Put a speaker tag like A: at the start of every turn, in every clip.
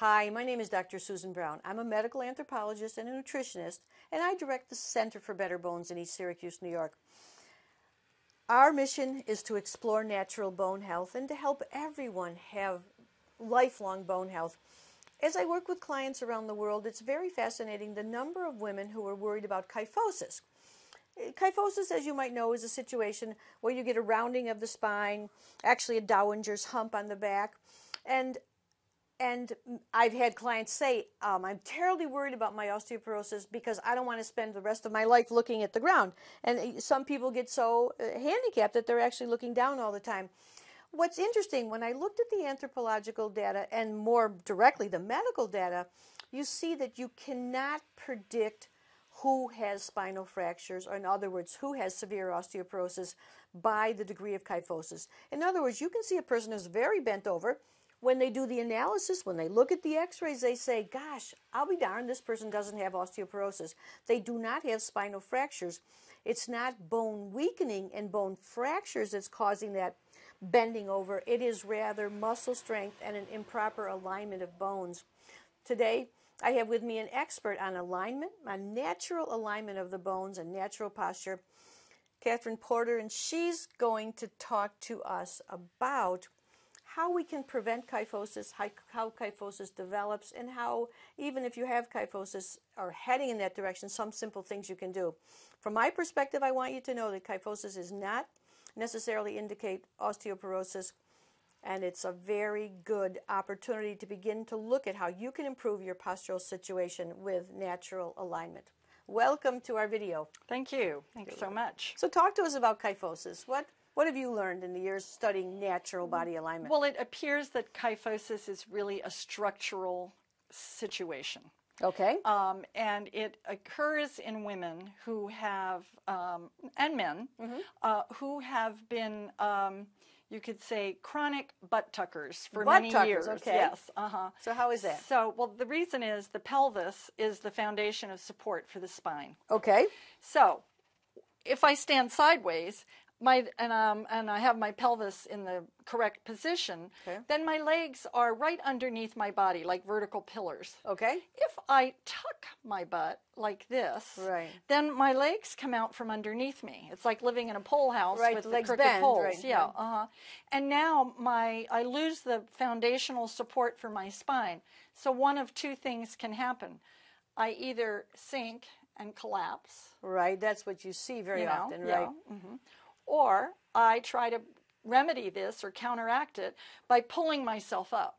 A: Hi, my name is Dr. Susan Brown. I'm a medical anthropologist and a nutritionist, and I direct the Center for Better Bones in East Syracuse, New York. Our mission is to explore natural bone health and to help everyone have lifelong bone health. As I work with clients around the world, it's very fascinating the number of women who are worried about kyphosis. Kyphosis, as you might know, is a situation where you get a rounding of the spine, actually a Dowager's hump on the back. And I've had clients say, I'm terribly worried about my osteoporosis because I don't want to spend the rest of my life looking at the ground. And some people get so handicapped that they're actually looking down all the time. What's interesting, when I looked at the anthropological data and more directly the medical data, you see that you cannot predict who has spinal fractures, or in other words, who has severe osteoporosis by the degree of kyphosis. In other words, you can see a person who's very bent over. When they do the analysis, when they look at the x-rays, they say, gosh, I'll be darned, this person doesn't have osteoporosis. They do not have spinal fractures. It's not bone weakening and bone fractures that's causing that bending over. It is rather muscle strength and an improper alignment of bones. Today, I have with me an expert on alignment, on natural alignment of the bones and natural posture, Catherine Porter, and she's going to talk to us about how we can prevent kyphosis, how kyphosis develops, and how, even if you have kyphosis or heading in that direction, some simple things you can do. From my perspective, I want you to know that kyphosis does not necessarily indicate osteoporosis, and it's a very good opportunity to begin to look at how you can improve your postural situation with natural alignment. Welcome to our video.
B: Thank you. Thanks so much.
A: So talk to us about kyphosis. What have you learned in the years studying natural body alignment?
B: Well, it appears that kyphosis is really a structural situation.
A: Okay.
B: And it occurs in women who have, and men, who have been, you could say, chronic butt tuckers for many years.
A: Okay.
B: Yes.
A: So how is that?
B: So, well, the reason is the pelvis is the foundation of support for the spine.
A: Okay.
B: So, if I stand sideways, and I have my pelvis in the correct position, then my legs are right underneath my body, like vertical pillars.
A: Okay.
B: If I tuck my butt like this, then my legs come out from underneath me. It's like living in a pole house with the
A: legs
B: crooked
A: bend,
B: poles. And now I lose the foundational support for my spine. So one of two things can happen. I either sink and collapse.
A: Right, that's what you see very often, right?
B: Or I try to remedy this or counteract it by pulling myself up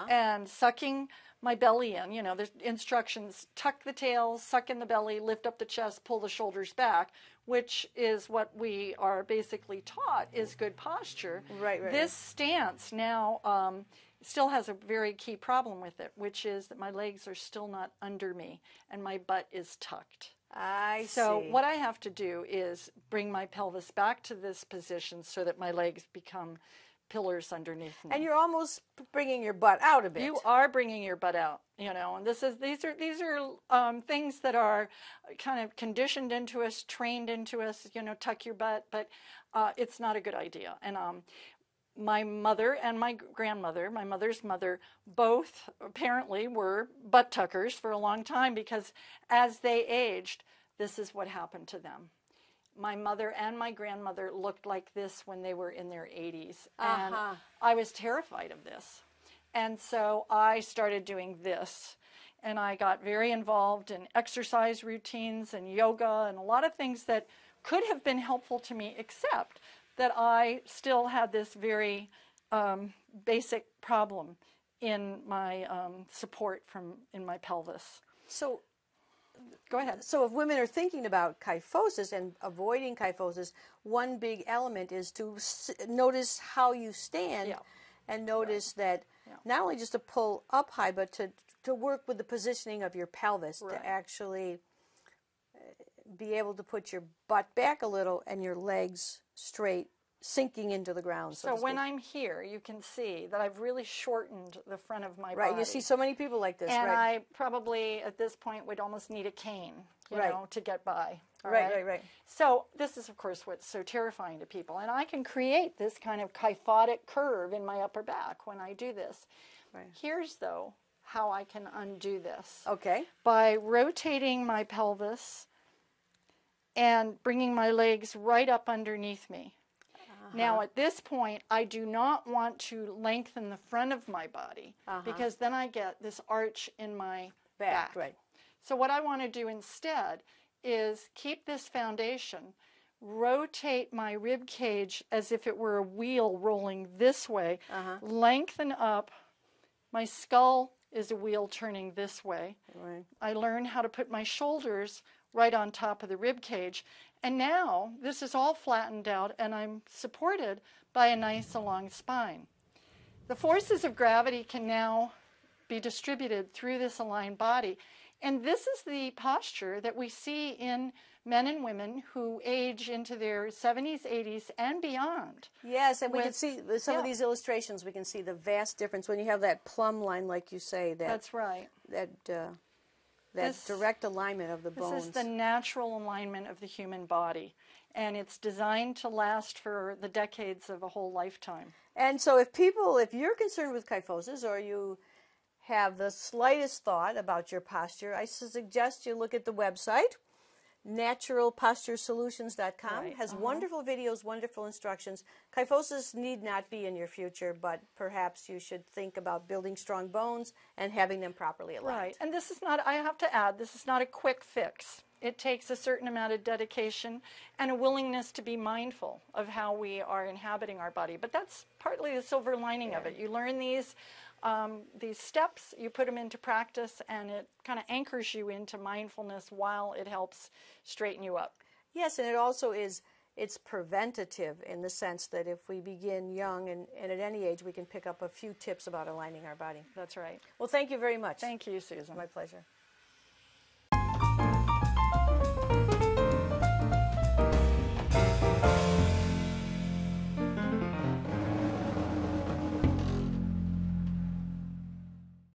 B: and sucking my belly in. You know, there's instructions: tuck the tail, suck in the belly, lift up the chest, pull the shoulders back, which is what we are basically taught is good posture. This stance now still has a very key problem with it, which is that my legs are still not under me and my butt is tucked. So what I have to do is bring my pelvis back to this position so that my legs become pillars underneath me.
A: And you're almost bringing your butt out a bit.
B: You are bringing your butt out, you know, and these are things that are kind of conditioned into us, trained into us, you know, tuck your butt, but it's not a good idea. And my mother and my grandmother, my mother's mother, both apparently were butt tuckers for a long time because as they aged, this is what happened to them. My mother and my grandmother looked like this when they were in their 80s. And I was terrified of this. And so I started doing this. And I got very involved in exercise routines and yoga and a lot of things that could have been helpful to me, except that I still had this very basic problem in my support in my pelvis.
A: So,
B: go ahead.
A: So if women are thinking about kyphosis and avoiding kyphosis, one big element is to notice how you stand and notice that not only just to pull up high, but to work with the positioning of your pelvis to actually be able to put your butt back a little and your legs straight, sinking into the ground.
B: So when I'm here, you can see that I've really shortened the front of my body.
A: Right, you see so many people like this.
B: And I probably, at this point, would almost need a cane, you know, to get by.
A: Right.
B: So this is, of course, what's so terrifying to people. And I can create this kind of kyphotic curve in my upper back when I do this. Here's, though, how I can undo this.
A: Okay.
B: By rotating my pelvis and bringing my legs right up underneath me. Now, at this point, I do not want to lengthen the front of my body because then I get this arch in my back.
A: Right.
B: So what I want to do instead is keep this foundation, rotate my rib cage as if it were a wheel rolling this way, lengthen up. My skull is a wheel turning this way.
A: Right.
B: I learn how to put my shoulders right on top of the rib cage. And now this is all flattened out and I'm supported by a nice long spine. The forces of gravity can now be distributed through this aligned body. And this is the posture that we see in men and women who age into their 70s, 80s, and beyond.
A: Yes, and we can see some of these illustrations, we can see the vast difference when you have that plumb line, like you say.
B: That's right.
A: That direct alignment of the bones.
B: This is the natural alignment of the human body, and it's designed to last for the decades of a whole lifetime.
A: And so if you're concerned with kyphosis or you have the slightest thought about your posture, I suggest you look at the website. naturalposturesolutions.com has wonderful videos, wonderful instructions. Kyphosis need not be in your future, but perhaps you should think about building strong bones and having them properly aligned.
B: Right, and this is not, I have to add, this is not a quick fix. It takes a certain amount of dedication and a willingness to be mindful of how we are inhabiting our body. But that's partly the silver lining of it. You learn these steps, you put them into practice, and it kind of anchors you into mindfulness while it helps straighten you up.
A: Yes, and it also it's preventative in the sense that if we begin young and at any age, we can pick up a few tips about aligning our body.
B: That's right.
A: Well, thank you very much.
B: Thank you, Susan.
A: My pleasure.